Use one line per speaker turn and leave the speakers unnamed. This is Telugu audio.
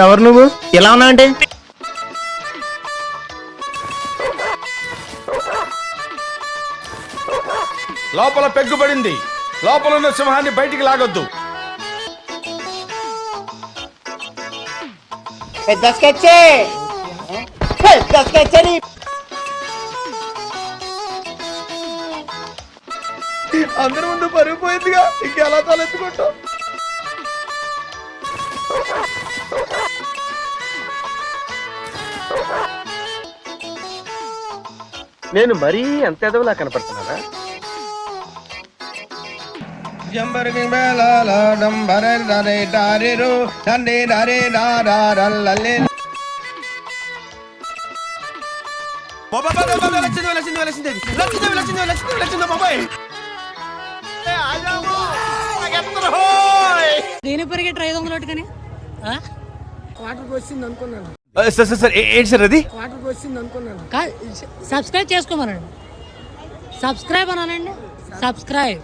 ఎవరు నువ్వు? ఎలా ఉన్నా అంటే
లోపల పెగ్గుపడింది. లోపల ఉన్న సింహాన్ని బయటికి లాగొద్దు.
అందరి ముందు పరుగు పోయిందిగా, ఇంకెలా తలెత్తుకుంటావు? నేను మరీ అంత ఎదవలా కనపడుతున్నానా?
దేని పరిగెట్టు 500 కానీ
ఏంటి సార్ అది?
సబ్స్క్రైబ్ చేసుకోమనండి. సబ్స్క్రైబ్ అనండి. సబ్స్క్రైబ్